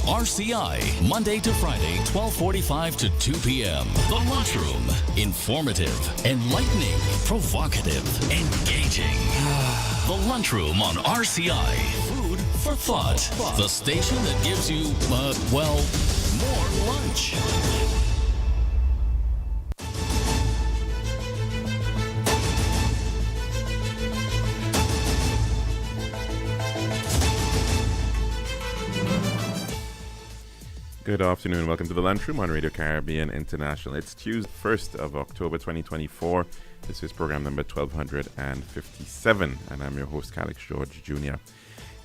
RCI, Monday to Friday, 12:45 to 2 p.m. The Lunchroom. Informative, enlightening, provocative, engaging. The Lunchroom on RCI. Food for thought. The station that gives you, more lunch. Good afternoon. Welcome to the Lunchroom on Radio Caribbean International. It's Tuesday, 1st of October 2024. This is program number 1257, and I'm your host, Calix George Jr.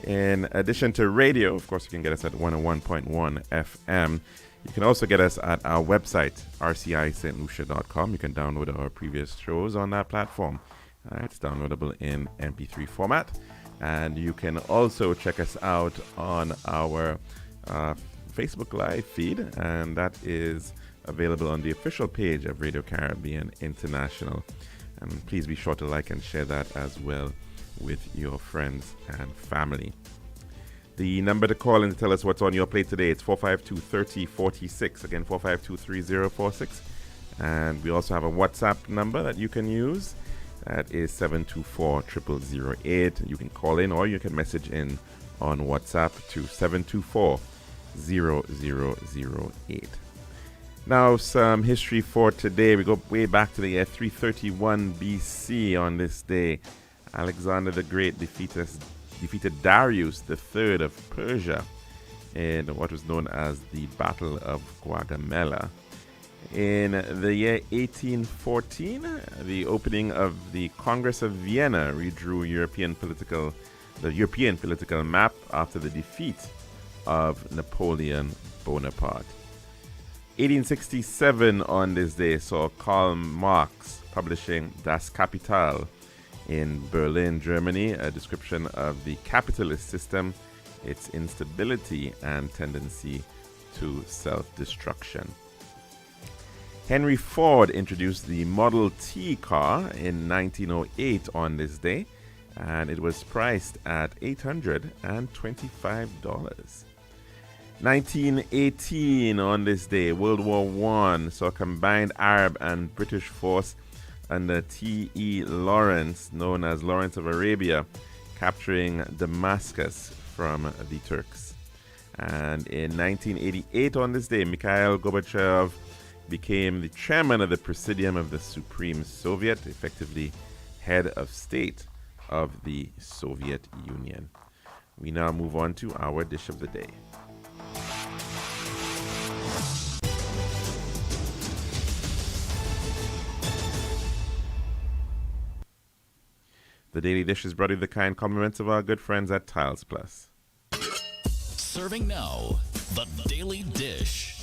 In addition to radio, of course, you can get us at 101.1 FM. You can also get us at our website, rcistlucia.com. You can download our previous shows on that platform. It's downloadable in MP3 format. And you can also check us out on our Facebook Live feed, and that is available on the official page of Radio Caribbean International. And please be sure to like and share that as well with your friends and family. The number to call in to tell us what's on your plate today, it's 452-3046. Again, 452-3046. And we also have a WhatsApp number that you can use. That is 724-0008. You can call in or you can message in on WhatsApp to 724-0008. Now, some history for today. We go way back to the year 331 BC. On this day, Alexander the Great defeated Darius III of Persia in what was known as the Battle of Gaugamela. In the year 1814, the opening of the Congress of Vienna redrew the European political map after the defeat of Napoleon Bonaparte. 1867 on this day saw Karl Marx publishing Das Kapital in Berlin, Germany, a description of the capitalist system, its instability and tendency to self-destruction. Henry Ford introduced the Model T car in 1908 on this day, and it was priced at $825. 1918 on this day, World War I saw a combined Arab and British force under T.E. Lawrence, known as Lawrence of Arabia, capturing Damascus from the Turks. And in 1988 on this day, Mikhail Gorbachev became the chairman of the Presidium of the Supreme Soviet, effectively head of state of the Soviet Union. We now move on to our dish of the day. The Daily Dish is brought to you the kind compliments of our good friends at Tiles Plus. Serving now, the Daily Dish.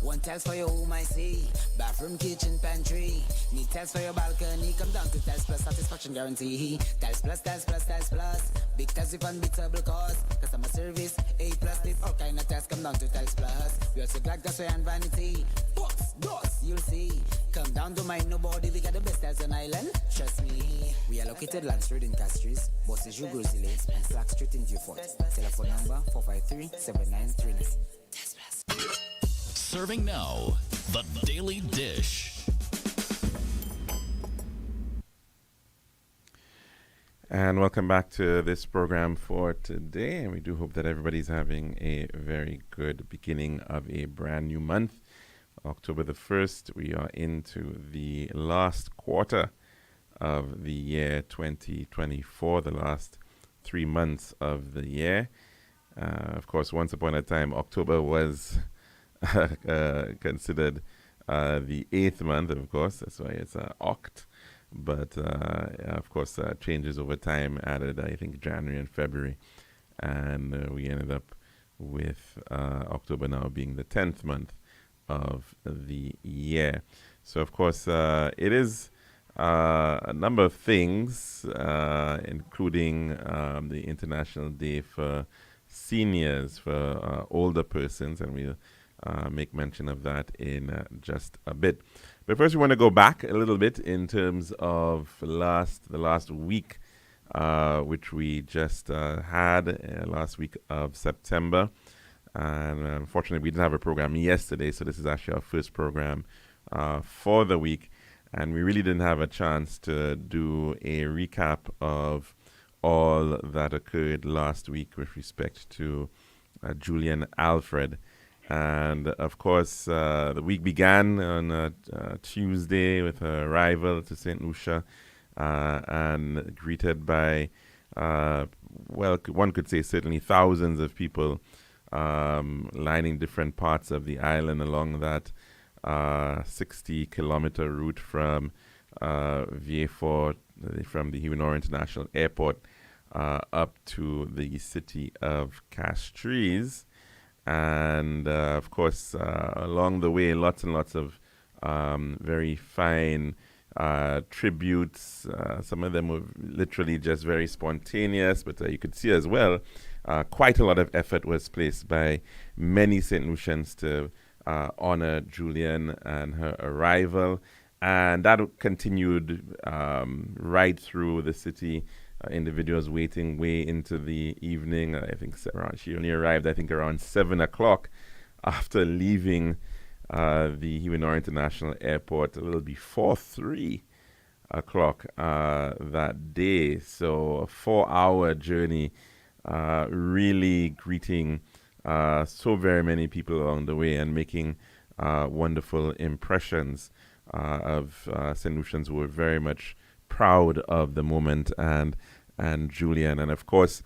One tiles for your home, I see. Bathroom, kitchen, pantry. Need tiles for your balcony. Come down to Tiles Plus, satisfaction guarantee. Tiles Plus, Tiles Plus, Tiles Plus. Big tiles with unbeatable cost. Customer service, A+. There's all kind of tiles. Come down to Tiles Plus. We also got gasway and vanity. Box, doors, you'll see. Come down to mind nobody. We got the best tiles on island. Trust me. We are located Land Street in Castries, Bosses Jugosile, and Slack Street in Dufort. Telephone number 453-7939. Tiles Plus. Serving now, the Daily Dish. And welcome back to this program for today. And we do hope that everybody's having a very good beginning of a brand new month. October the 1st, we are into the last quarter of the year 2024, the last 3 months of the year. Of course, once upon a time, October was considered the 8th month, of course. That's why it's Oct. But, of course, changes over time added, I think, January and February. And we ended up with October now being the 10th month of the year. So, of course, it is a number of things, including the International Day for Seniors, for older persons. And we'll make mention of that in just a bit. But first, we want to go back a little bit in terms of the last week, which we just had last week of September. And unfortunately, we didn't have a program yesterday, so this is actually our first program for the week. And we really didn't have a chance to do a recap of all that occurred last week with respect to Julian Alfred. And of course, the week began on Tuesday with her arrival to St. Lucia and greeted by, one could say certainly thousands of people lining different parts of the island along that 60-kilometer route from Vieux-Fort, from the Huguenot International Airport up to the city of Castries. And of course, along the way, lots and lots of very fine tributes. Some of them were literally just very spontaneous, but you could see as well quite a lot of effort was placed by many St. Lucians to honor Julian and her arrival. And that continued right through the city. Individuals waiting way into the evening. I think she only arrived, around 7 o'clock after leaving the Huguenot International Airport a little before 3 o'clock that day. So a 4-hour journey, really greeting so very many people along the way and making wonderful impressions of St. Lucians who were very much proud of the moment and Julian. And of course,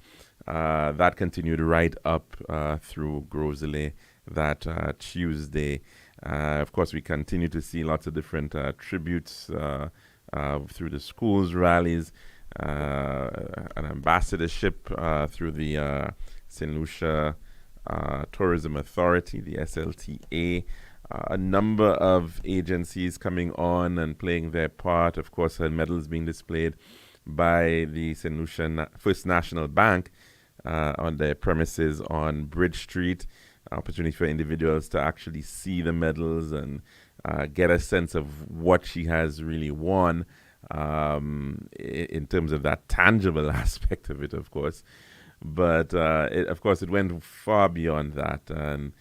that continued right up through Groselay that Tuesday. Of course, we continue to see lots of different tributes through the schools, rallies, an ambassadorship through the St. Lucia Tourism Authority, the SLTA, a number of agencies coming on and playing their part. Of course, her medals being displayed by the St. Lucia First National Bank on their premises on Bridge Street. Opportunity for individuals to actually see the medals and get a sense of what she has really won in terms of that tangible aspect of it, of course. But it went far beyond that, and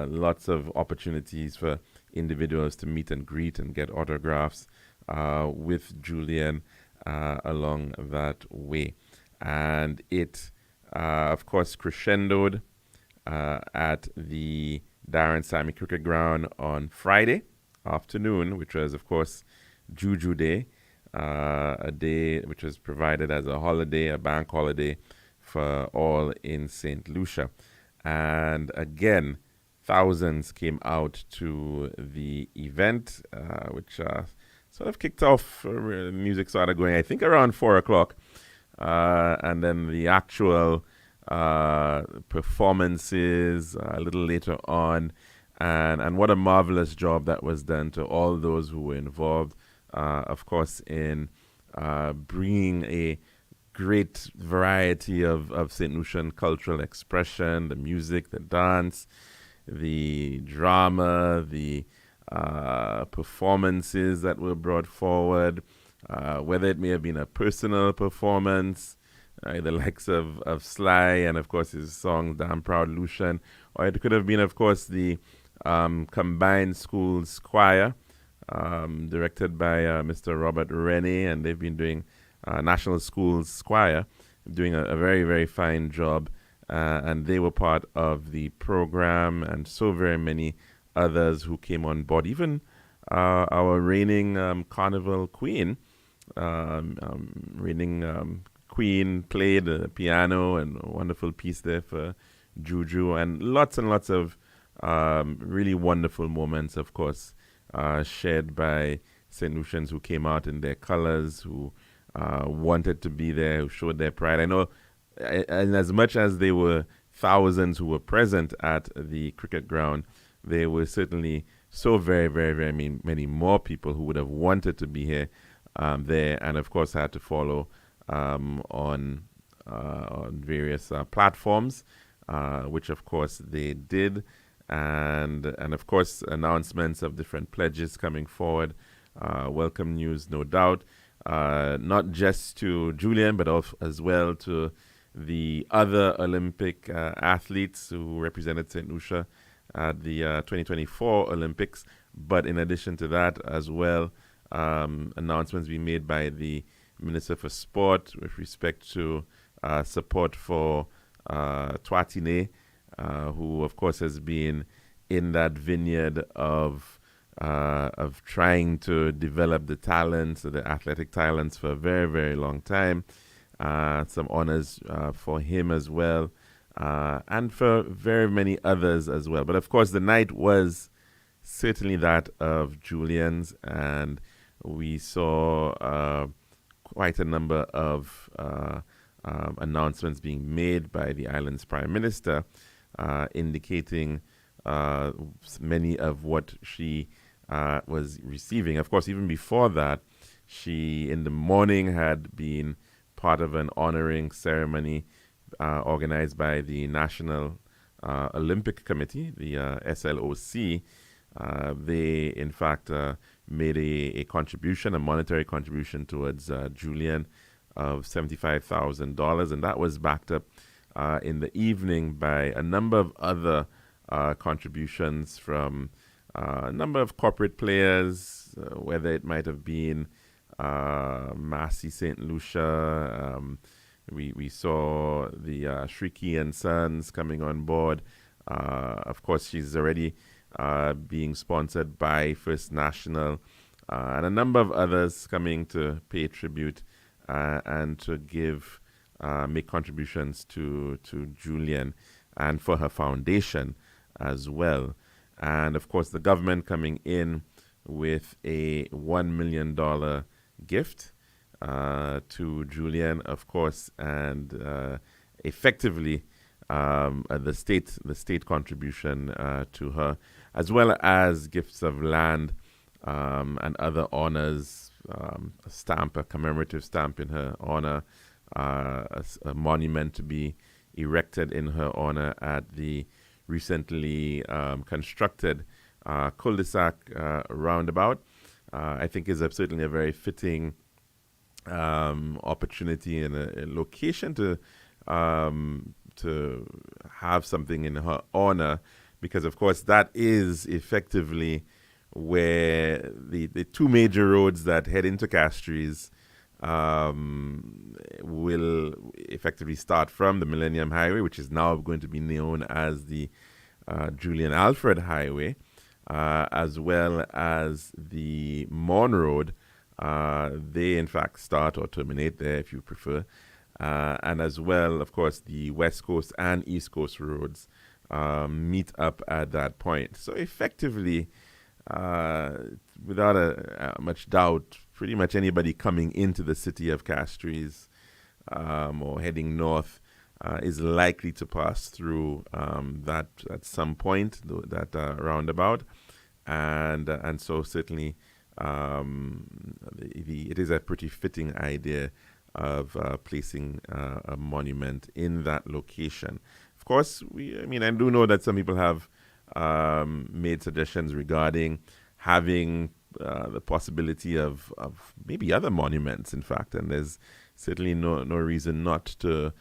lots of opportunities for individuals to meet and greet and get autographs with Julian along that way. And it, of course, crescendoed at the Darren Sammy Cricket Ground on Friday afternoon, which was, of course, Juju Day, a day which was provided as a holiday, a bank holiday for all in St. Lucia. And again, thousands came out to the event, which sort of kicked off. Music started going, I think, around 4 o'clock. And then the actual performances a little later on. And what a marvelous job that was done to all those who were involved, of course, in bringing a great variety of St. Lucian cultural expression, the music, the dance, the drama, the performances that were brought forward, whether it may have been a personal performance, the likes of Sly and, of course, his song Damn Proud Lucian, or it could have been, of course, the Combined Schools Choir, directed by Mr. Robert Rennie, and they've been doing National Schools Choir, doing a very, very fine job, and they were part of the program, and so very many others who came on board. Even our reigning Carnival Queen, Queen played the piano, and a wonderful piece there for Juju, and lots of really wonderful moments, of course, shared by St. Lucians who came out in their colors, who wanted to be there, who showed their pride. I know, and as much as there were thousands who were present at the cricket ground, there were certainly so very, very, very many more people who would have wanted to be here, there, and of course had to follow on various platforms, which of course they did. and of course announcements of different pledges coming forward. Welcome news, no doubt, not just to Julian, but as well to the other Olympic athletes who represented St. Lucia at the 2024 Olympics. But in addition to that as well, announcements being made by the Minister for Sport with respect to support for Twatine, who of course has been in that vineyard of trying to develop the talents, the athletic talents, for a very, very long time. Some honors for him as well, and for very many others as well. But of course, the night was certainly that of Julian's, and we saw quite a number of announcements being made by the island's Prime Minister, indicating many of what she was receiving. Of course, even before that, she in the morning had been part of an honoring ceremony organized by the National Olympic Committee, the SLOC. They, in fact, made a contribution, a monetary contribution towards Julian of $75,000, and that was backed up in the evening by a number of other contributions from a number of corporate players, whether it might have been Massey St. Lucia. We saw the Shriki and Sons coming on board. Of course, she's already being sponsored by First National, and a number of others coming to pay tribute and to make contributions to Julian and for her foundation as well. And of course, the government coming in with a $1 million gift to Julian, of course, and effectively the state contribution to her, as well as gifts of land and other honors, a commemorative stamp in her honor, a monument to be erected in her honor at the recently constructed cul-de-sac roundabout. I think is certainly a very fitting opportunity and a location to have something in her honor, because of course that is effectively where the two major roads that head into Castries will effectively start from the Millennium Highway, which is now going to be known as the Julian Alfred Highway, as well as the Mon Road. They in fact start or terminate there if you prefer. And as well, of course, the West Coast and East Coast roads meet up at that point. So effectively, without much doubt, pretty much anybody coming into the city of Castries or heading north is likely to pass through that at some point, that roundabout. And so certainly it is a pretty fitting idea of placing a monument in that location. Of course, I do know that some people have made suggestions regarding having the possibility of maybe other monuments, in fact, and there's certainly no reason not to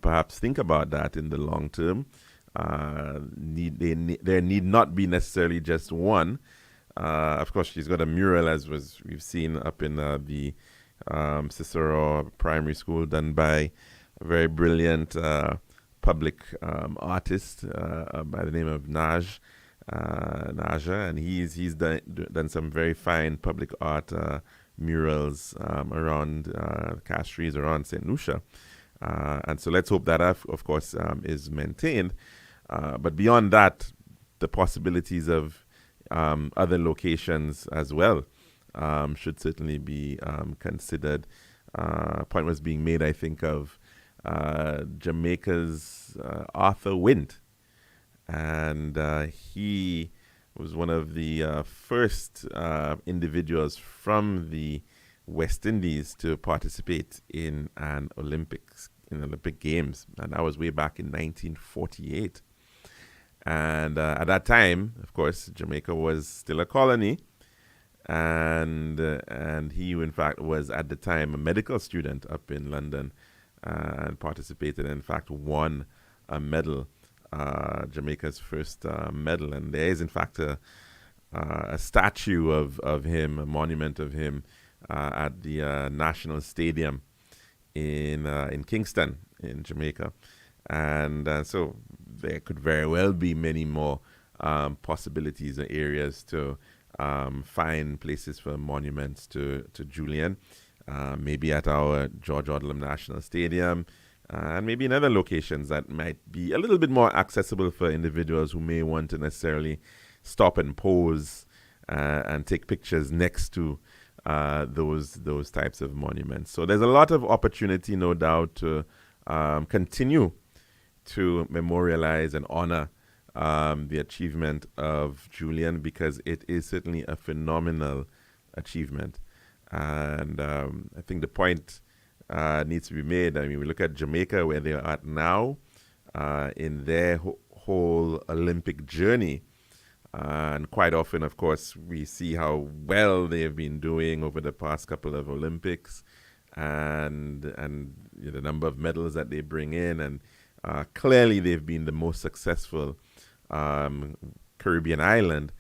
perhaps think about that in the long term. There need not be necessarily just one. Of course, she's got a mural, as we've seen up in the Cicero Primary School, done by a very brilliant public artist by the name of Naja, and he's done some very fine public art murals around Castries, around St. Lucia. And so let's hope that, of course, is maintained. But beyond that, the possibilities of other locations as well should certainly be considered. Point was being made, I think, of Jamaica's Arthur Wint. And he was one of the first individuals from the West Indies to participate in Olympic Games. And that was way back in 1948. And at that time, of course, Jamaica was still a colony. And he, in fact, was at the time a medical student up in London and participated, in fact, won a medal, Jamaica's first medal. And there is, in fact, a statue of him, a monument of him at the National Stadium in Kingston, in Jamaica. And so there could very well be many more possibilities or areas to find places for monuments to Julian, maybe at our George Odlum National Stadium, and maybe in other locations that might be a little bit more accessible for individuals who may want to necessarily stop and pose and take pictures next to those types of monuments. So there's a lot of opportunity, no doubt, to continue to memorialize and honor the achievement of Julian, because it is certainly a phenomenal achievement. And I think the point needs to be made. I mean, we look at Jamaica, where they are at now in their whole Olympic journey. And quite often, of course, we see how well they have been doing over the past couple of Olympics and the number of medals that they bring in. And clearly, they've been the most successful Caribbean island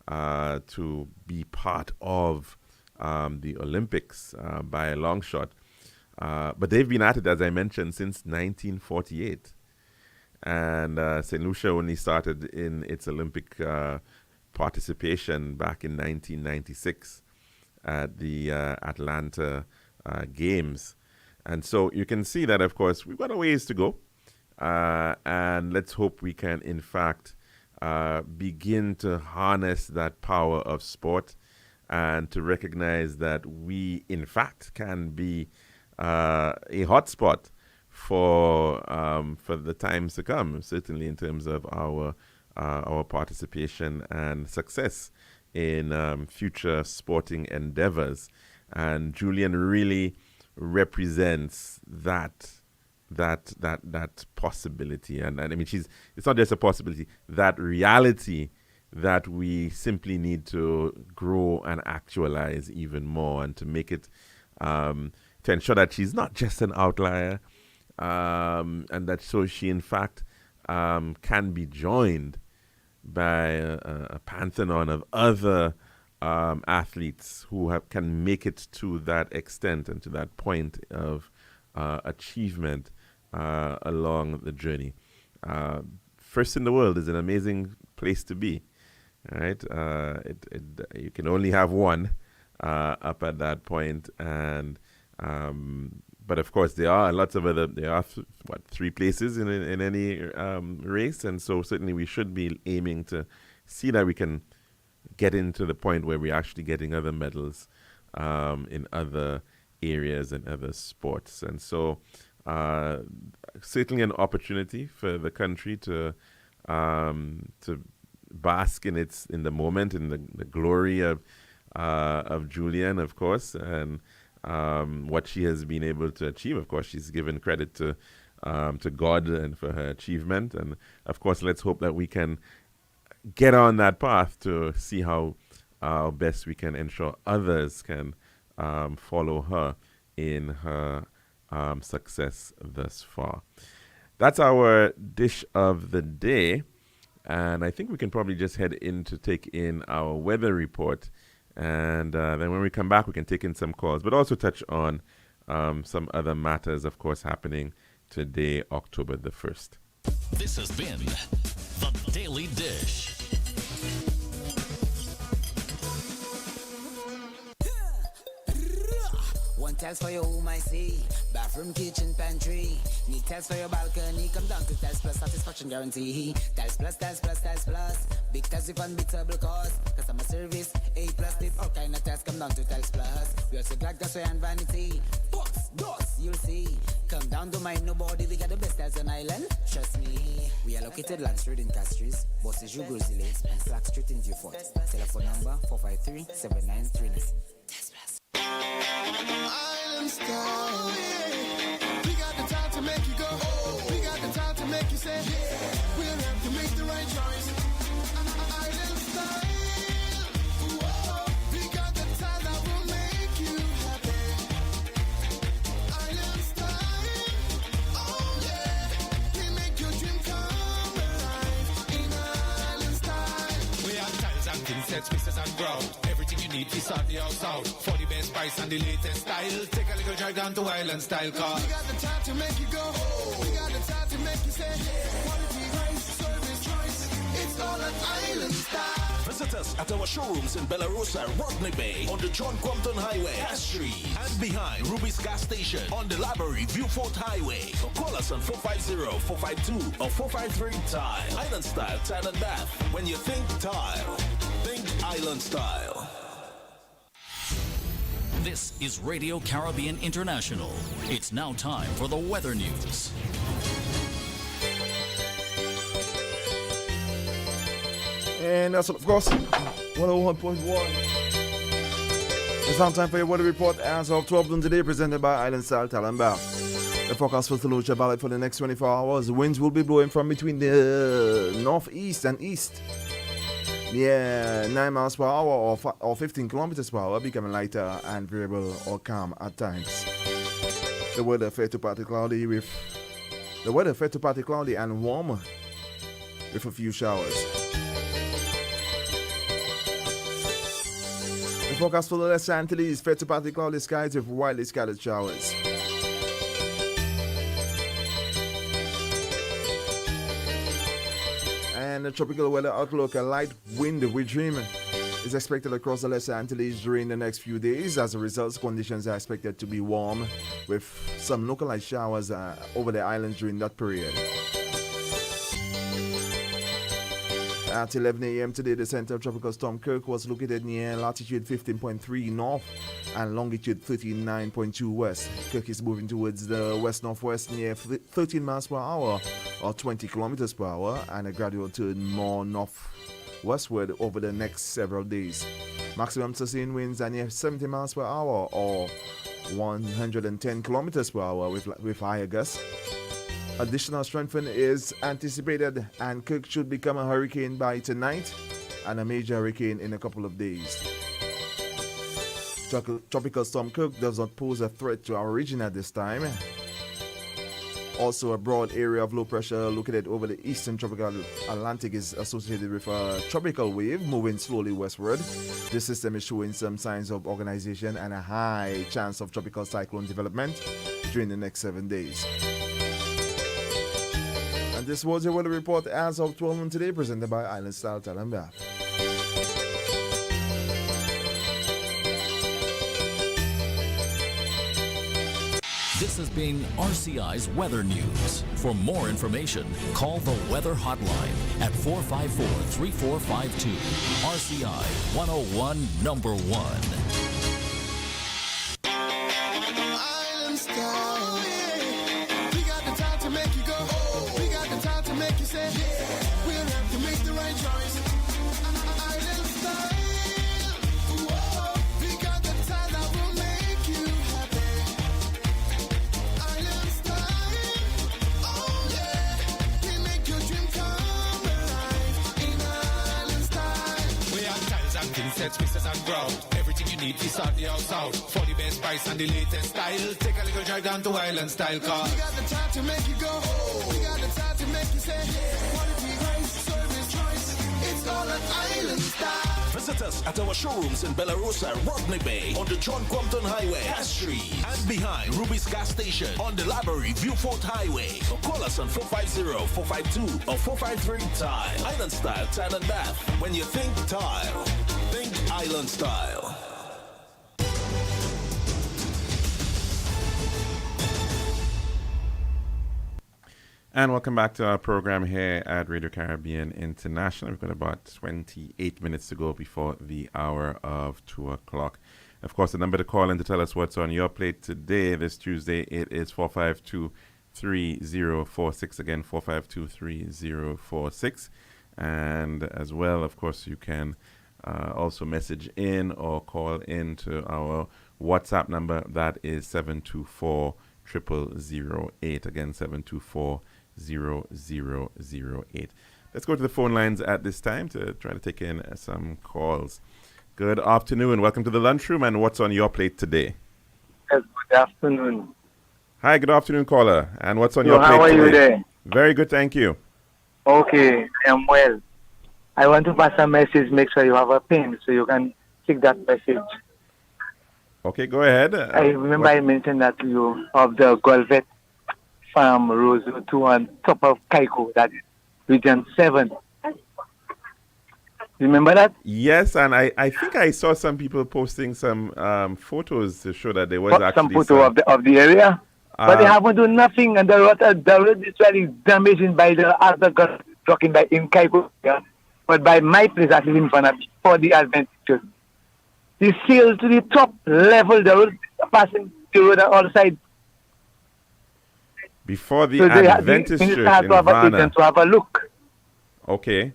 to be part of the Olympics by a long shot. But they've been at it, as I mentioned, since 1948. And St. Lucia only started in its Olympic participation back in 1996 at the Atlanta Games. And so you can see that, of course, we've got a ways to go. And let's hope we can, in fact, begin to harness that power of sport and to recognize that we, in fact, can be a hotspot for the times to come, certainly in terms of our participation and success in future sporting endeavors. And Julian really represents that possibility. And I mean, it's not just a possibility, that reality that we simply need to grow and actualize even more, and to make it, to ensure that she's not just an outlier, and that so she, in fact, can be joined by a pantheon of other athletes who can make it to that extent and to that point of achievement along the journey. First in the world is an amazing place to be, right? You can only have one up at that point, and but of course there are lots of other. There are three places in any race, and so certainly we should be aiming to see that we can get into the point where we're actually getting other medals in other areas and other sports. And so certainly an opportunity for the country to bask in the moment, in the glory of Julian, of course, and what she has been able to achieve. Of course, she's given credit to God and for her achievement, and of course, let's hope that we can get on that path to see how best we can ensure others can follow her in her success thus far. That's our dish of the day, and I think we can probably just head in to take in our weather report, and then when we come back we can take in some calls, but also touch on some other matters, of course, happening today, October the 1st. This has been The Daily Dish. One tiles for your home, I see. Bathroom, kitchen, pantry. Need tiles for your balcony. Come down to Tiles Plus, satisfaction guarantee. Tiles Plus, Tiles Plus, Tiles Plus. Big tiles with unbeatable cost. Customer service, A+. Did all kind of tiles. Come down to Tiles Plus. We also got gasway and vanity. Box, doors, you'll see. Come down, don't mind nobody. We got the best tiles on island. Trust me. We are located Land Street in Castries, Bosses, Grizzly, and Slack Street in Beaufort. Telephone number 453-7939. Island style. We got the time to make you go. We got the time to make you say, we'll have to make the right choice. everything sets, mixes and ground. Everything you need is on the outside. For the best price and the latest style. Take a little drive down to Island Style Car. We got the time to make you go. We got the time to make you say, quality price, service choice. It's all at Island Style. Visit us at our showrooms in Bellarosa, Rodney Bay, on the John Compton Highway, Cass Street, and behind Ruby's Gas Station on the Library Viewfort Highway. So call us on 450-452 or 453-TILE. Island Style Tile and Bath. When you think tile, think Island Style. This is Radio Caribbean International. It's now time for the weather news. And that's of course 101.1. It's now time for your weather report as of 12 noon today, presented by Island Style Talent Bar. The forecast for St. Lucia Valley for the next 24 hours. Winds will be blowing from between the northeast and east. 9 miles per hour or 15 kilometers per hour, becoming lighter and variable or calm at times. The weather fair to partly cloudy and warm with a few showers. The forecast for the Lesser Antilles, fair to partly cloudy skies with widely scattered showers. And the tropical weather outlook, a light wind regime is expected across the Lesser Antilles during the next few days. As a result, conditions are expected to be warm with some localized showers over the islands during that period. At 11 a.m. today, the center of Tropical Storm Kirk was located near latitude 15.3 north and longitude 39.2 west. Kirk is moving towards the west-northwest near 13 miles per hour or 20 kilometers per hour, and a gradual turn more northwestward over the next several days. Maximum sustained winds are near 70 miles per hour or 110 kilometers per hour with higher gusts. Additional strengthening is anticipated, and Kirk should become a hurricane by tonight and a major hurricane in a couple of days. Tropical Storm Kirk does not pose a threat to our region at this time. Also, a broad area of low pressure located over the eastern tropical Atlantic is associated with a tropical wave moving slowly westward. This system is showing some signs of organization and a high chance of tropical cyclone development during the next 7 days. And this was your weather report as of 12 noon today, presented by Island Style Talent Bar. This has been RCI's Weather News. For more information, call the Weather Hotline at 454-3452. RCI 101 number 1. Island Style. We got the time to make you go. We got the time to make you say, we'll have to make the right choice. Island Style. Whoa. We got the time that will make you happy. Island Style. Oh yeah. We make your dream come alive in Island Style. We have tiles and thin sets, mixes and ground. Everything you need is on the outside. For the best price and the latest style. Take a little drive down to Island Style Car. We got the time to make you go. We got the time to make you say, quality price, service choice. It's all at Island Style. Visit us at our showrooms in Bellarosa, Rodney Bay, on the John Compton Highway, Cass Street, and behind Ruby's Gas Station on the Library Viewfort Highway. So call us on 450-452 or 453-TILE. Island Style Tile and Bath. When you think tile, think Island Style. And welcome back to our program here at Radio Caribbean International. We've got about 28 minutes to go before the hour of 2 o'clock. Of course, the number to call in to tell us what's on your plate today, this Tuesday, it is 452-3046. Again, 452-3046. And as well, of course, you can also message in or call in to our WhatsApp number. That is 724-0008. Again, 724-0008. Let's go to the phone lines at this time to try to take in some calls. Good afternoon. Welcome to the lunchroom. And what's on your plate today? Yes, good afternoon. Hi, good afternoon, caller. And what's on your plate today? How are today? you there? Very good, thank you. Okay, I am well. I want to pass a message. Make sure you have a pen so you can take that message. Okay, go ahead. I remember I mentioned that to you of the Golvet Farm Roseau 2 on top of Kaiko, that is Region 7. Remember that? Yes, and I think I saw some people posting some photos to show that there was actually some photo of the area. But they haven't done nothing, and the road is really damaged by the other guys talking by in Kaiko. Yeah? But by my place, that is in front of me, for the Adventist. The seal to the top level, the road passing the road on all sides. Before the So Adventist church in Vanna. To have a look. Okay.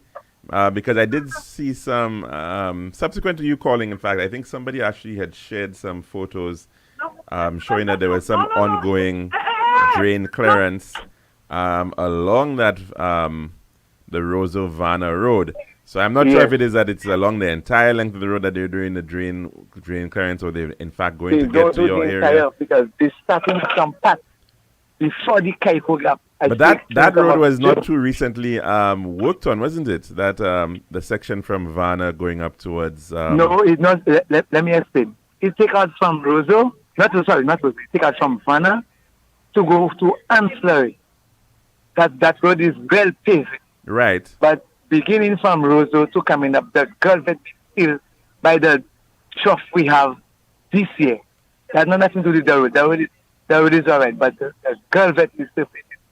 Because I did see some, subsequent to you calling, in fact, I think somebody actually had shared some photos showing that there was some ongoing drain clearance along that, the Roseau Vanna Road. So I'm not sure if it is that it's along the entire length of the road that they're doing the drain clearance, or they're in fact going to get to your area. Because they're starting some path before the Kaiko gap. But that road was not too recently worked on, wasn't it? That the section from Vanna going up towards... No, it's not. Let me explain. It takes out from Roseau, not Roseau, it takes out from Vanna to go to Ancillary. That road is well paved. Right. But beginning from Roseau to coming up the Golvet Hill by the trough we have this year. That has nothing to do with the road. The road is all right, but the Golvet is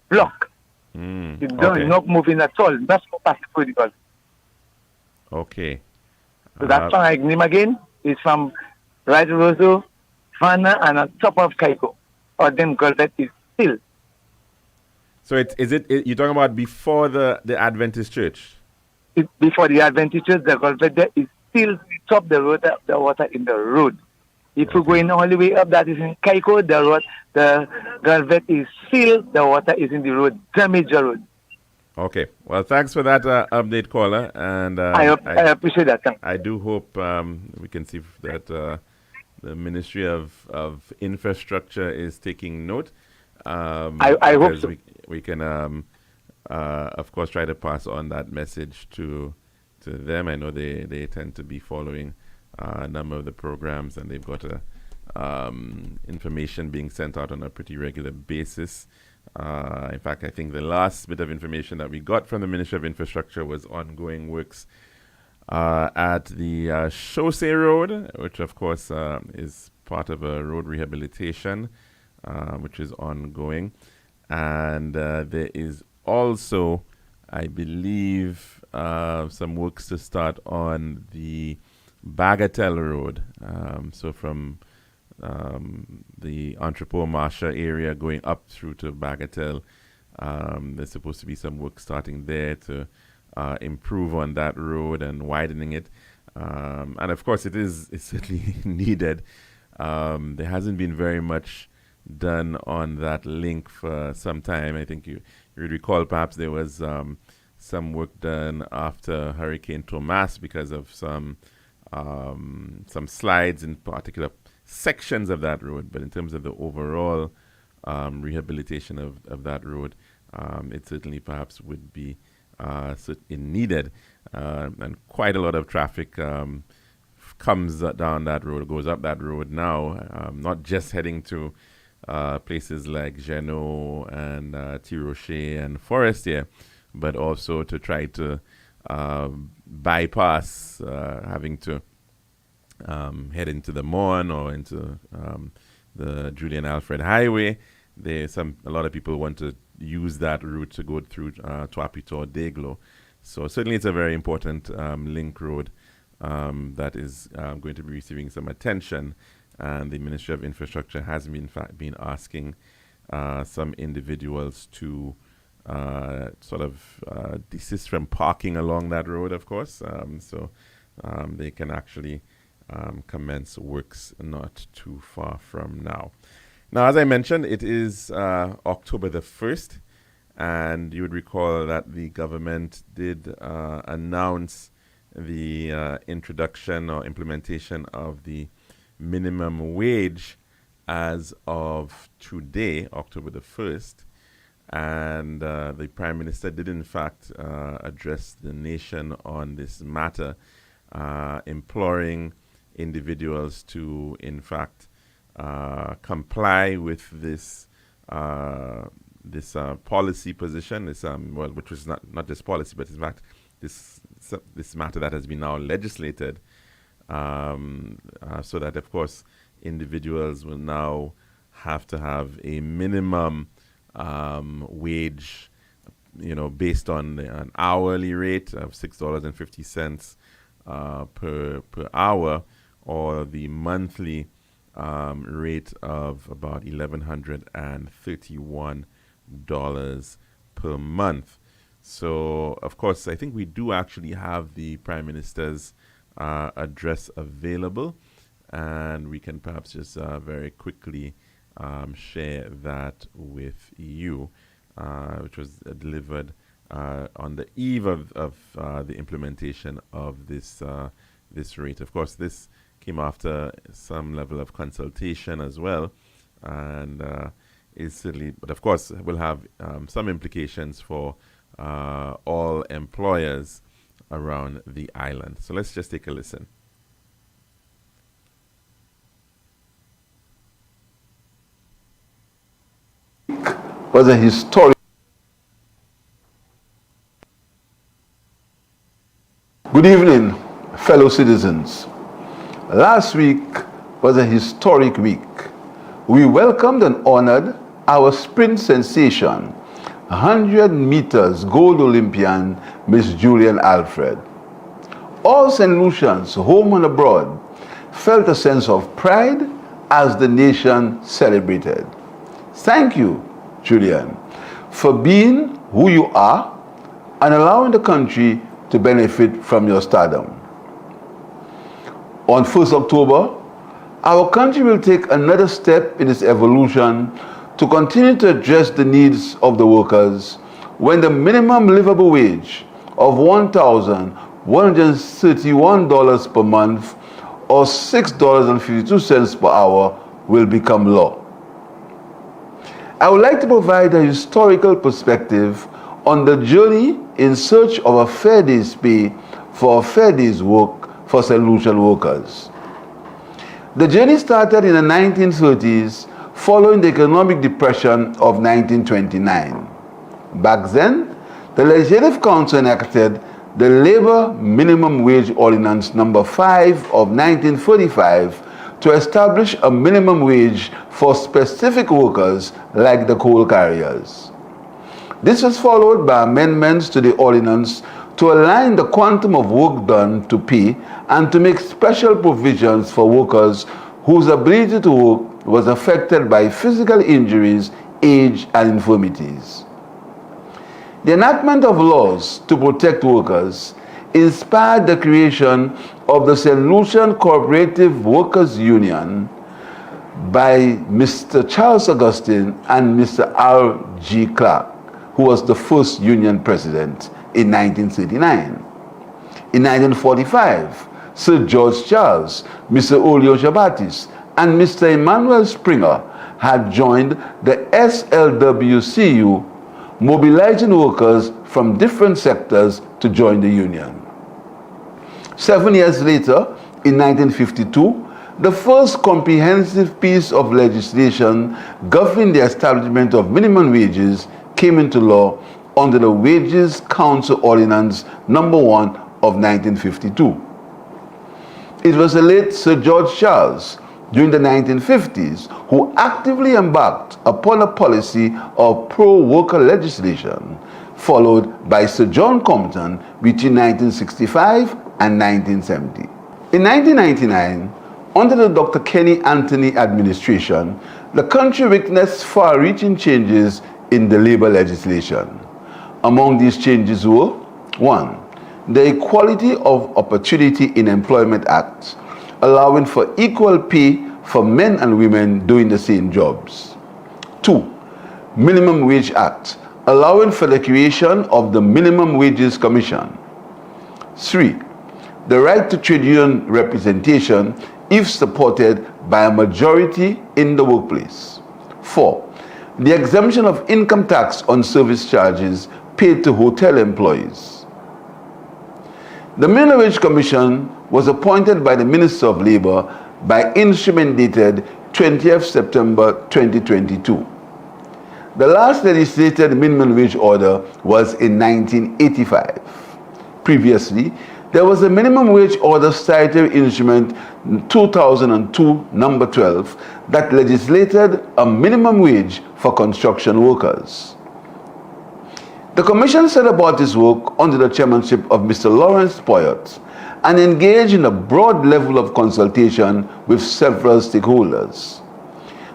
blocked. It's not moving at all. That's not passing through the Golvet. Okay. So that's from Agnim again. It's from right Roseau, Vanna, and on top of Kaiko. Or then Golvet is still. So you're talking about before the Adventist church? Before the Adventist church, the Golvet there is still top the road, the water in the road. If you go in all the way up, that is in Kaiko, the Golvet is sealed, the water is in the road, damage the road. Okay. Well, thanks for that update, caller. And I appreciate that. Thanks. I do hope we can see that the Ministry of Infrastructure is taking note. I hope so. We can, of course, try to pass on that message to them. I know they tend to be following a number of the programs, and they've got information being sent out on a pretty regular basis. In fact, I think the last bit of information that we got from the Ministry of Infrastructure was ongoing works at the Chaussee Road, which of course is part of a road rehabilitation, which is ongoing. And there is also, I believe, some works to start on the Bagatelle Road. So from the Entrepot Marcha area going up through to Bagatelle, there's supposed to be some work starting there to improve on that road and widening it. And of course, it's certainly needed. There hasn't been very much done on that link for some time. I think you recall perhaps there was some work done after Hurricane Tomas because of some slides in particular sections of that road. But in terms of the overall rehabilitation of that road, it certainly perhaps would be needed. And quite a lot of traffic comes down that road, goes up that road now, not just heading to places like Genoa and Tirocher and Forestier, but also to try to bypass having to head into the Morne or into the Julian Alfred Highway. A lot of people want to use that route to go through Tuapito or Deglo. So certainly it's a very important link road that is going to be receiving some attention. And the Ministry of Infrastructure has been asking some individuals to sort of desist from parking along that road, of course, so they can actually commence works not too far from now. Now, as I mentioned, it is October the 1st, and you would recall that the government did announce the introduction or implementation of the minimum wage as of today, October the 1st. And the Prime Minister did, in fact, address the nation on this matter, imploring individuals to, in fact, comply with this policy position, which was not just policy, but in fact this matter that has been now legislated, so that, of course, individuals will now have to have a minimum wage, based on an hourly rate of $6.50 per hour, or the monthly rate of about $1,131 per month. So, of course, I think we do actually have the Prime Minister's address available, and we can perhaps just very quickly share that with you, which was delivered on the eve of the implementation of this rate. Of course, this came after some level of consultation as well, and is certainly, but of course, will have some implications for all employers around the island. So let's just take a listen. Was a historic. Good evening, fellow citizens. Last week was a historic week. We welcomed and honored our sprint sensation, 100 meters gold Olympian, Miss Julian Alfred. All St. Lucians, home and abroad, felt a sense of pride as the nation celebrated. Thank you, Julian, for being who you are and allowing the country to benefit from your stardom. On 1st October, our country will take another step in its evolution to continue to address the needs of the workers when the minimum livable wage of $1,131 per month, or $6.52 per hour, will become law. I would like to provide a historical perspective on the journey in search of a fair day's pay for a fair day's work for St. Lucian workers. The journey started in the 1930s following the economic depression of 1929. Back then, the Legislative Council enacted the Labor Minimum Wage Ordinance Number 5 of 1945 to establish a minimum wage for specific workers like the coal carriers. This was followed by amendments to the ordinance to align the quantum of work done to pay and to make special provisions for workers whose ability to work was affected by physical injuries, age, and infirmities. The enactment of laws to protect workers inspired the creation of the St. Lucian Cooperative Workers Union by Mr. Charles Augustine and Mr. R.G. Clark, who was the first union president in 1939. In 1945, Sir George Charles, Mr. Olio Shabatis, and Mr. Emmanuel Springer had joined the SLWCU, mobilizing workers from different sectors to join the union. 7 years later, in 1952, the first comprehensive piece of legislation governing the establishment of minimum wages came into law under the Wages Council Ordinance Number 1 of 1952. It was the late Sir George Charles, during the 1950s, who actively embarked upon a policy of pro-worker legislation, followed by Sir John Compton between 1965 and 1970. In 1999, under the Dr. Kenny Anthony administration, the country witnessed far-reaching changes in the labor legislation. Among these changes were: 1. The Equality of Opportunity in Employment Act, allowing for equal pay for men and women doing the same jobs. 2. Minimum Wage Act, allowing for the creation of the Minimum Wages Commission. 3. The right to trade union representation if supported by a majority in the workplace. 4. the exemption of income tax on service charges paid to hotel employees. The Minimum Wage Commission was appointed by the Minister of Labour by instrument dated 20th September 2022. The last legislated minimum wage order was in 1985. Previously, there was a minimum wage order statutory instrument 2002 number 12 that legislated a minimum wage for construction workers. The Commission set about its work under the chairmanship of Mr. Lawrence Poyot and engaged in a broad level of consultation with several stakeholders.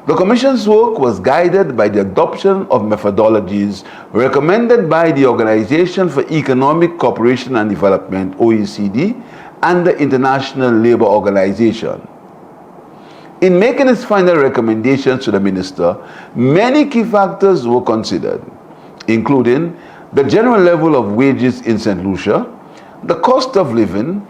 The Commission's work was guided by the adoption of methodologies recommended by the Organization for Economic Cooperation and Development, OECD, and the International Labour Organization. In making its final recommendations to the Minister, many key factors were considered, including the general level of wages in St. Lucia, the cost of living,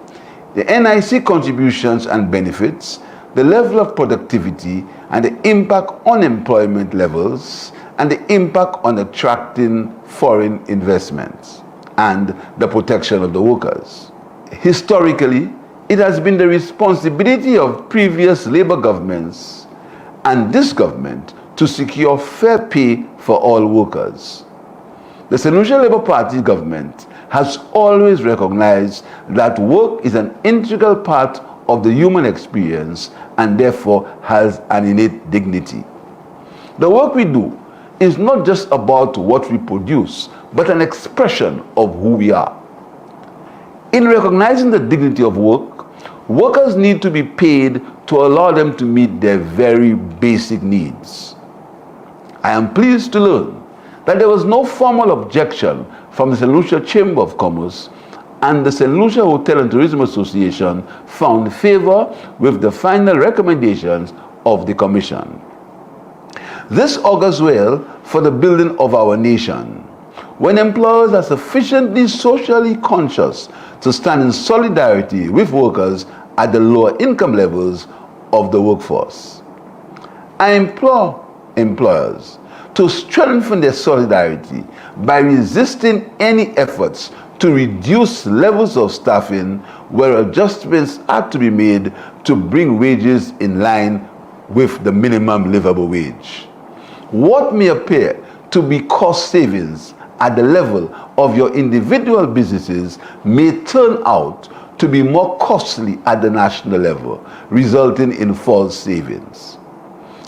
the NIC contributions and benefits, the level of productivity, and the impact on employment levels, and the impact on attracting foreign investments, and the protection of the workers. Historically, it has been the responsibility of previous Labour governments and this government to secure fair pay for all workers. The St. Lucia Labour Party government has always recognized that work is an integral part of the human experience and therefore has an innate dignity. The work we do is not just about what we produce, but an expression of who we are. In recognizing the dignity of work, workers need to be paid to allow them to meet their very basic needs. I am pleased to learn that there was no formal objection from the St. Lucia Chamber of Commerce, and the St. Lucia Hotel and Tourism Association found favor with the final recommendations of the Commission. This augurs well for the building of our nation, when employers are sufficiently socially conscious to stand in solidarity with workers at the lower income levels of the workforce. I implore employers to strengthen their solidarity by resisting any efforts to reduce levels of staffing where adjustments are to be made to bring wages in line with the minimum livable wage. What may appear to be cost savings at the level of your individual businesses may turn out to be more costly at the national level, resulting in false savings.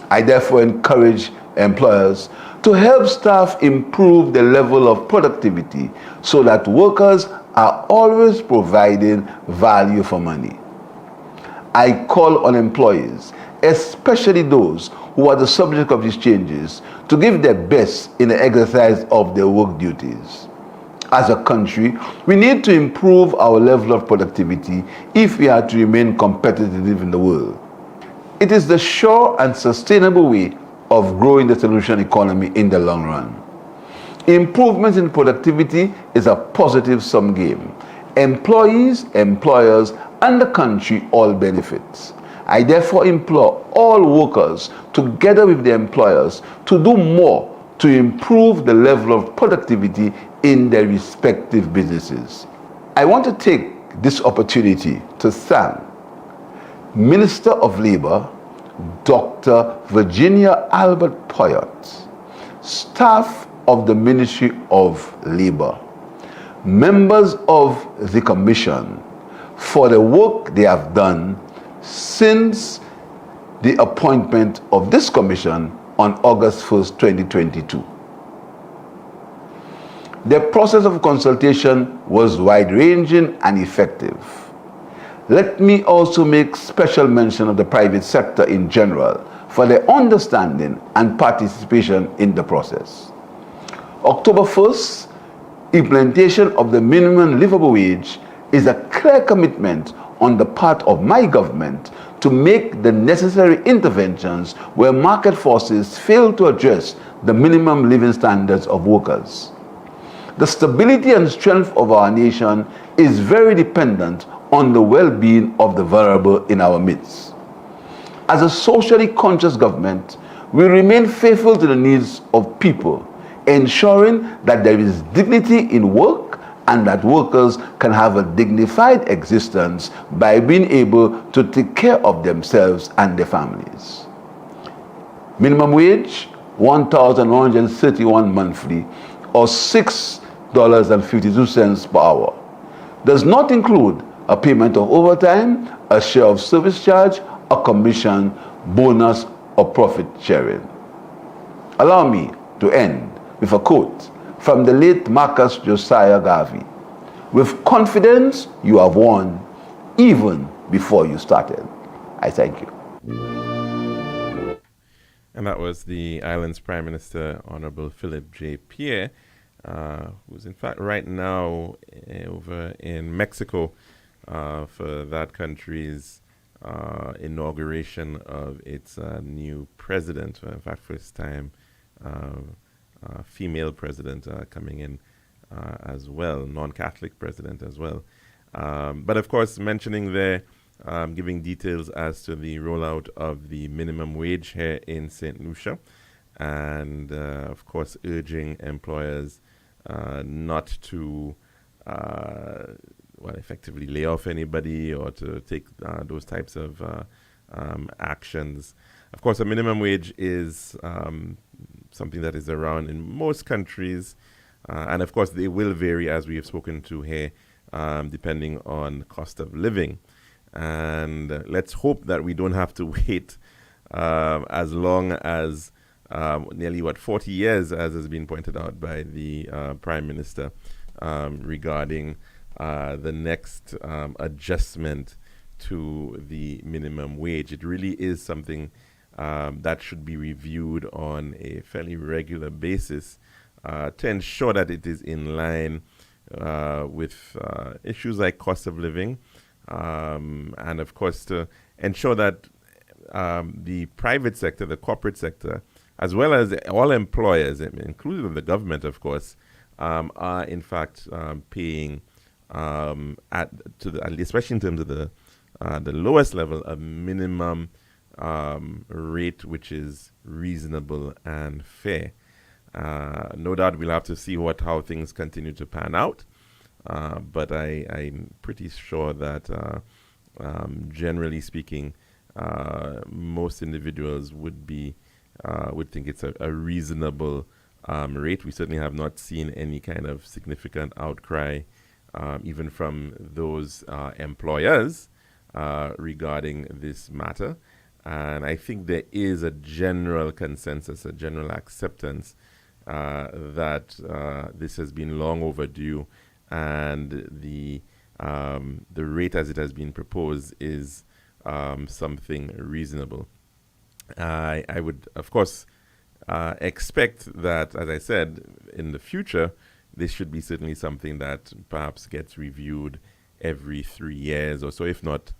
I therefore encourage employers to help staff improve the level of productivity so that workers are always providing value for money. I call on employees, especially those who are the subject of these changes, to give their best in the exercise of their work duties. As a country, we need to improve our level of productivity if we are to remain competitive in the world. It is the sure and sustainable way of growing the St. Lucian economy in the long run. Improvements in productivity is a positive sum game. Employees, employers, and the country all benefit. I therefore implore all workers, together with their employers, to do more to improve the level of productivity in their respective businesses. I want to take this opportunity to thank Minister of Labour, Dr. Virginia Albert Poyot, staff of the Ministry of Labour, members of the Commission, for the work they have done since the appointment of this Commission on August 1st, 2022. The process of consultation was wide-ranging and effective. Let me also make special mention of the private sector in general for their understanding and participation in the process. October 1st, implementation of the minimum livable wage is a clear commitment on the part of my government to make the necessary interventions where market forces fail to address the minimum living standards of workers. The stability and strength of our nation is very dependent on the well-being of the vulnerable in our midst. As a socially conscious government, we remain faithful to the needs of people, ensuring that there is dignity in work and that workers can have a dignified existence by being able to take care of themselves and their families. Minimum wage, $1,131 monthly, or $6.52 per hour. Does not include a payment of overtime, a share of service charge, a commission, bonus, or profit sharing. Allow me to end with a quote from the late Marcus Josiah Garvey. With confidence, you have won even before you started. I thank you. And that was the island's Prime Minister, Honorable Philip J. Pierre, who's in fact right now over in Mexico for that country's inauguration of its new president. In fact, first time female president coming in as well, non-Catholic president as well. But of course, mentioning there, giving details as to the rollout of the minimum wage here in St. Lucia, and of course urging employers not to effectively lay off anybody or to take those types of actions. Of course, a minimum wage is something that is around in most countries, and of course they will vary, as we have spoken to here, depending on cost of living. And let's hope that we don't have to wait as long as nearly 40 years, as has been pointed out by the Prime Minister, regarding the next adjustment to the minimum wage. It really is something that should be reviewed on a fairly regular basis to ensure that it is in line with issues like cost of living, and of course to ensure that the private sector, the corporate sector, as well as all employers, including the government, of course, are in fact paying especially in terms of the lowest level, a minimum rate which is reasonable and fair. No doubt we'll have to see how things continue to pan out, but I'm pretty sure that generally speaking, most individuals would think it's a reasonable rate. We certainly have not seen any kind of significant outcry, even from those employers, regarding this matter. And I think there is a general consensus, a general acceptance that this has been long overdue, and the rate as it has been proposed is something reasonable. I would, of course, expect that, as I said, in the future, this should be certainly something that perhaps gets reviewed every 3 years or so, if not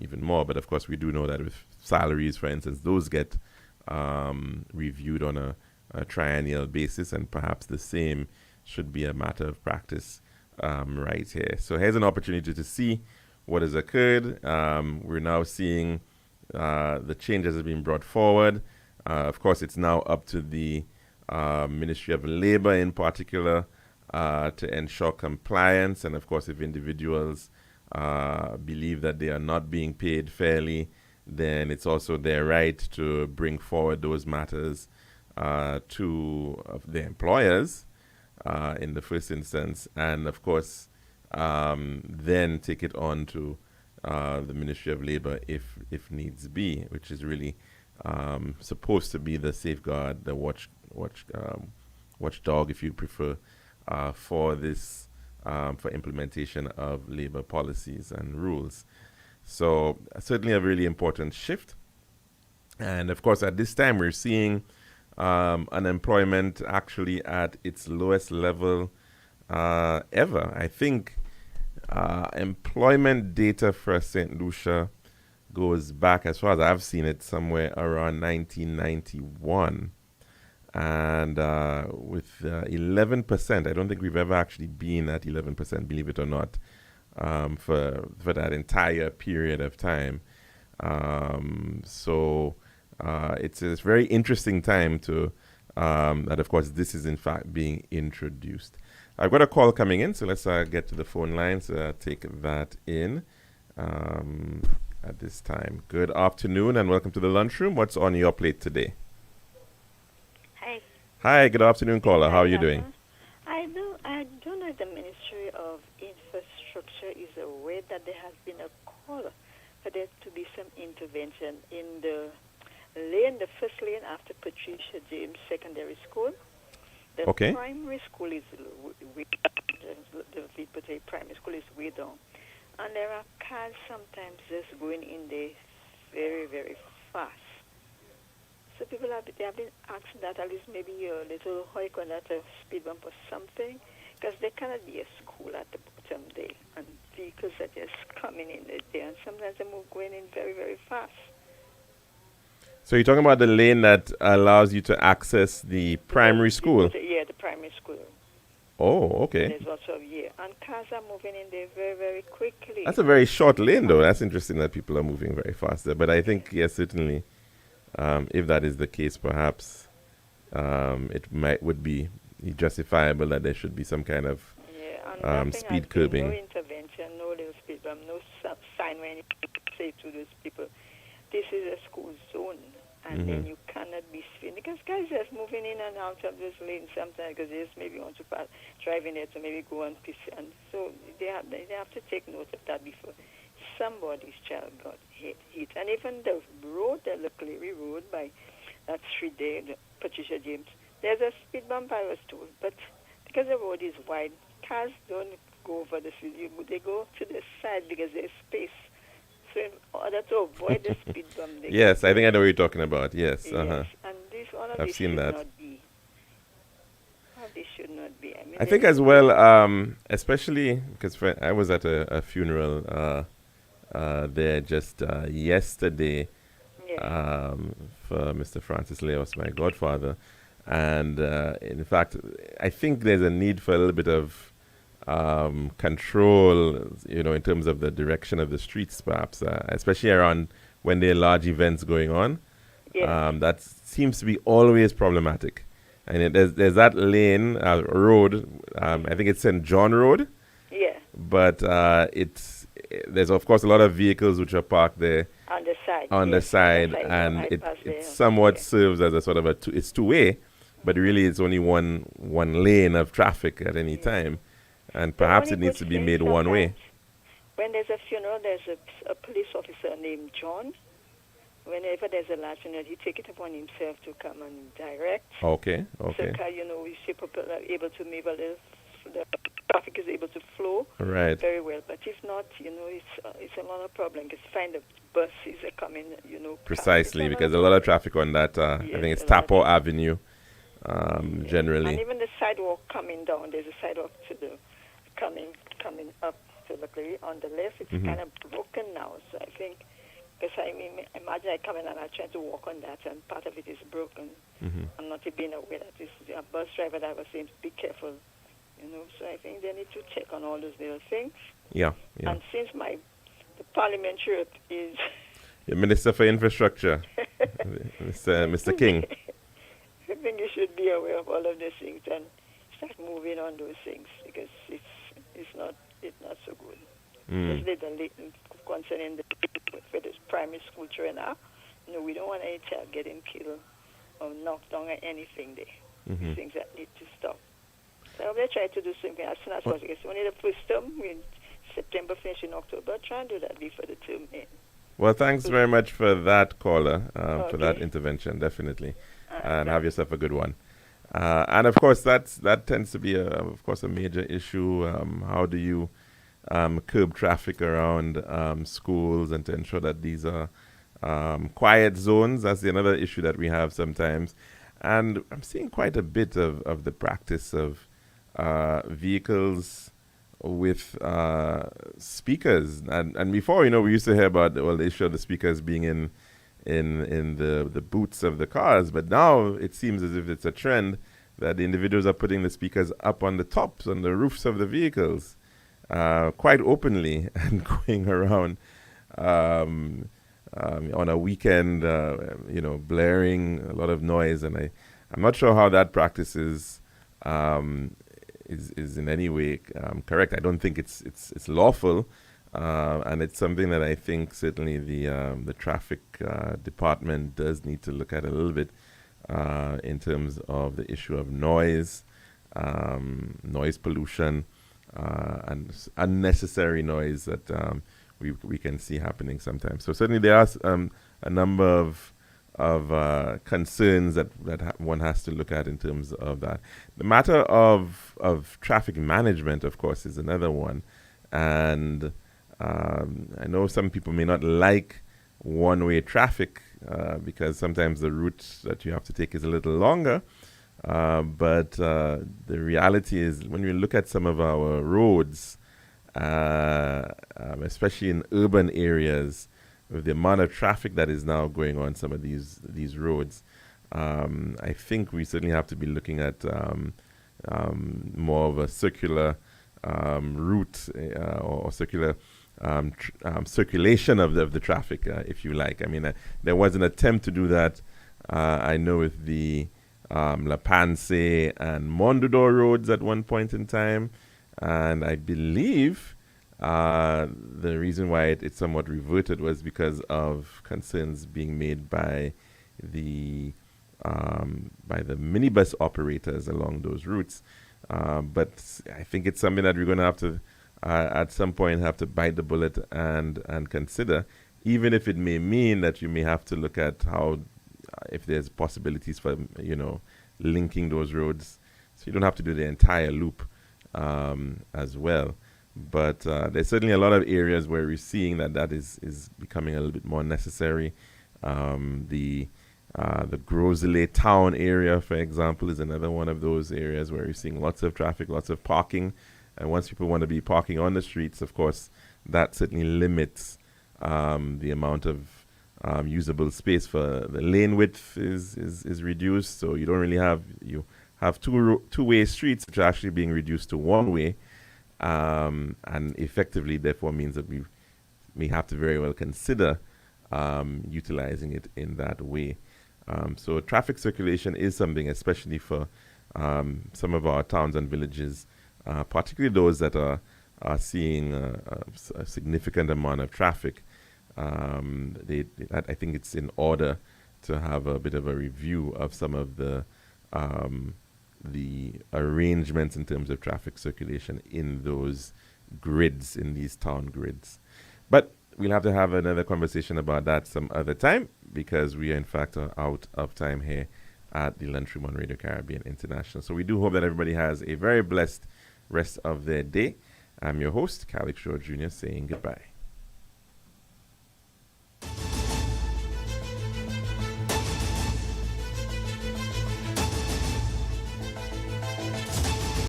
even more. But of course, we do know that with salaries, for instance, those get reviewed on a triennial basis, and perhaps the same should be a matter of practice right here. So here's an opportunity to see what has occurred. We're now seeing the changes that have been brought forward. Of course, it's now up to the Ministry of Labor in particular to ensure compliance. And of course, if individuals believe that they are not being paid fairly, then it's also their right to bring forward those matters to the employers in the first instance, and of course then take it on to the Ministry of Labor if needs be, which is really supposed to be the safeguard, the watchdog, if you prefer, for this for implementation of labor policies and rules. So certainly a really important shift. And of course, at this time, we're seeing unemployment actually at its lowest level ever. I think employment data for St. Lucia goes back, as far as I've seen it, somewhere around 1991. And with 11%, I don't think we've ever actually been at 11%, believe it or not, for that entire period of time. So it's a very interesting time to that, of course, this is in fact being introduced. I've got a call coming in, so let's get to the phone lines, take that in at this time. Good afternoon and welcome to the lunchroom. What's on your plate today? Hi. Hi, good afternoon, caller. How are you doing? I don't know if the Ministry of Infrastructure is aware that there has been a call for there to be some intervention in the lane, the first lane after Patricia James Secondary School. The primary school is the primary school is way down. And there are cars sometimes just going in there very, very fast. So people they have been asking that at least maybe a little hike on that speed bump or something, because there cannot be a school at the bottom there, and vehicles are just coming in there, and sometimes they move going in very, very fast. So you're talking about the lane that allows you to access the primary school? Yeah, the primary school. Oh, okay. There's also, and cars are moving in there very, very quickly. That's a very short lane, though. That's interesting that people are moving very fast there. But I think, yes, certainly, if that is the case, perhaps it would be justifiable that there should be some kind of speed curbing. No intervention, no little speed bump, no sign where you say to those people, this is a school zone, and then you cannot be speeding, because guys are just moving in and out of this lane sometimes because they just maybe want to drive in there to maybe go on piss, and so they have to take note of that before somebody's child got hit. And even the road, the Cleary Road by that street there, the Patricia James, there's a speed bump I was told, but because the road is wide, cars don't go over the speed, they go to the side because there's space. So in order to avoid the speed bump. Yes, I think I know what you're talking about. Yes. And I've seen that. This should not be. I think as well, especially because I was at a funeral there just yesterday for Mr. Francis Leos, my godfather. And in fact, I think there's a need for a little bit of control, in terms of the direction of the streets, perhaps, especially around when there are large events going on. That seems to be always problematic. And there's that lane, road, I think it's St. John Road. Yeah. But there's, of course, a lot of vehicles which are parked there. On the side. And it somewhat serves as a sort of it's two-way, but really it's only one lane of traffic at any time. And perhaps it needs to be made one way. When there's a funeral, there's a police officer named John. Whenever there's a large funeral, he take it upon himself to come and direct. Okay. So, we see people are able to move a little, the traffic is able to flow very well. But if not, it's a lot of problem, because find the buses are coming, Precisely, because a lot of traffic on that, I think it's Tapo Avenue, generally. And even the sidewalk coming down, there's a sidewalk to the coming up to the clear on the left. It's kind of broken now, so I think, because imagine I come in and I'm trying to walk on that, and part of it is broken. I'm not being aware that this a bus driver that was saying, be careful, so I think they need to check on all those little things. Yeah. And since the parliamentary is the Minister for Infrastructure, Mr. King. I think you should be aware of all of these things and start moving on those things, because it's not so good. Especially the concerning for this primary school children. We don't want any child getting killed or knocked down or anything there. Things that need to stop. So we'll try to do something as soon as possible. It's only the first term in September, finish in October. Try and do that before the term ends. Well, thanks very much for that, caller, for that intervention, definitely. And have yourself a good one. And, of course, that tends to be, a major issue. How do you curb traffic around schools and to ensure that these are quiet zones? That's another issue that we have sometimes. And I'm seeing quite a bit of the practice of vehicles with speakers. And before, we used to hear about the issue of the speakers being in the boots of the cars, but now it seems as if it's a trend that the individuals are putting the speakers up on the tops, on the roofs of the vehicles, quite openly, and going around on a weekend, blaring, a lot of noise, and I'm not sure how that practice is in any way correct. I don't think it's lawful, and it's something that I think certainly the traffic department does need to look at a little bit in terms of the issue of noise, noise pollution, and unnecessary noise that we can see happening sometimes. So certainly there are a number of concerns that one has to look at in terms of that. The matter of traffic management, of course, is another one. And I know some people may not like one-way traffic because sometimes the route that you have to take is a little longer. But the reality is, when we look at some of our roads, especially in urban areas, with the amount of traffic that is now going on some of these roads, I think we certainly have to be looking at more of a circular route or circular circulation of the traffic, if you like. I mean, there was an attempt to do that, I know, with the La Panse and Mondador roads at one point in time. And I believe the reason why it somewhat reverted was because of concerns being made by the minibus operators along those routes. But I think it's something that we're going to have to, at some point, have to bite the bullet and consider, even if it may mean that you may have to look at how, if there's possibilities for, linking those roads, so you don't have to do the entire loop as well. But there's certainly a lot of areas where we're seeing that is becoming a little bit more necessary. The Grosley town area, for example, is another one of those areas where we're seeing lots of traffic, lots of parking. And once people want to be parking on the streets, of course, that certainly limits the amount of usable space. For the lane width is reduced, so you don't really have two-way streets, which are actually being reduced to one-way, and effectively, therefore, means that we may have to very well consider utilizing it in that way. So traffic circulation is something, especially for some of our towns and villages, particularly those that are seeing a significant amount of traffic. I think it's in order to have a bit of a review of some of the arrangements in terms of traffic circulation in those grids, in these town grids. But we'll have to have another conversation about that some other time, because we are in fact out of time here at the Lunchroom on Radio Caribbean International. So we do hope that everybody has a very blessed rest of their day. I'm your host, Calix Shaw Jr., saying goodbye.